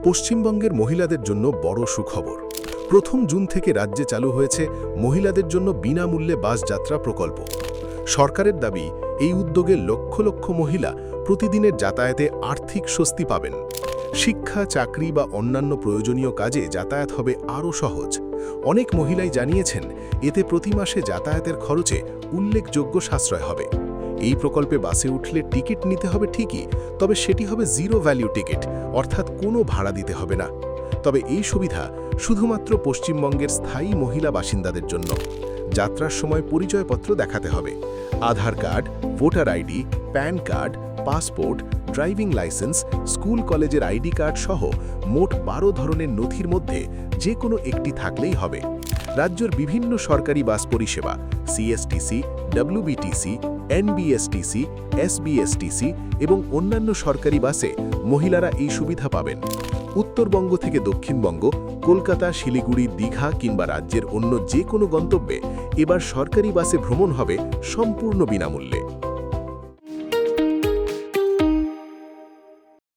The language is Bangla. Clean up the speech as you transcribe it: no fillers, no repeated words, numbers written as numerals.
পশ্চিমবঙ্গের মহিলাদের জন্য বড় সুখবর। ১ম জুন থেকে রাজ্যে চালু হয়েছে মহিলাদের জন্য বিনামূল্যে বাস যাত্রা প্রকল্প। সরকারের দাবি, এই উদ্যোগে লক্ষ লক্ষ মহিলা প্রতিদিনের যাতায়াতে আর্থিক স্বস্তি পাবেন। শিক্ষা, চাকরি বা অন্যান্য প্রয়োজনীয় কাজে যাতায়াত হবে আরও সহজ। অনেক মহিলাই জানিয়েছেন, এতে প্রতি মাসে যাতায়াতের খরচে উল্লেখযোগ্য সাশ্রয় হবে। এই প্রকল্পে বাসে উঠলে টিকিট নিতে হবে ঠিকই, তবে সেটি হবে জিরো ভ্যালু টিকিট, অর্থাৎ কোনো ভাড়া দিতে হবে না। তবে এই সুবিধা শুধুমাত্র পশ্চিমবঙ্গের স্থায়ী মহিলা বাসিন্দাদের জন্য। যাত্রার সময় পরিচয়পত্র দেখাতে হবে। Aadhaar card, voter ID, PAN card, passport, driving licence, school কলেজের আইডি কার্ড সহ মোট ১২ ধরনের নথির মধ্যে যে কোনো একটি থাকলেই হবে। রাজ্যের বিভিন্ন সরকারি বাস পরিষেবা, সিএসটিসি, ডব্লিউবিটিসি, এনবিএসটিসি, এসবিএসটিসি এবং অন্যান্য সরকারি বাসে মহিলারা এই সুবিধা পাবেন। উত্তরবঙ্গ থেকে দক্ষিণবঙ্গ, কলকাতা, শিলিগুড়ি, দীঘা কিংবা রাজ্যের অন্য যে কোনো গন্তব্যে এবার সরকারি বাসে ভ্রমণ হবে সম্পূর্ণ বিনামূল্যে।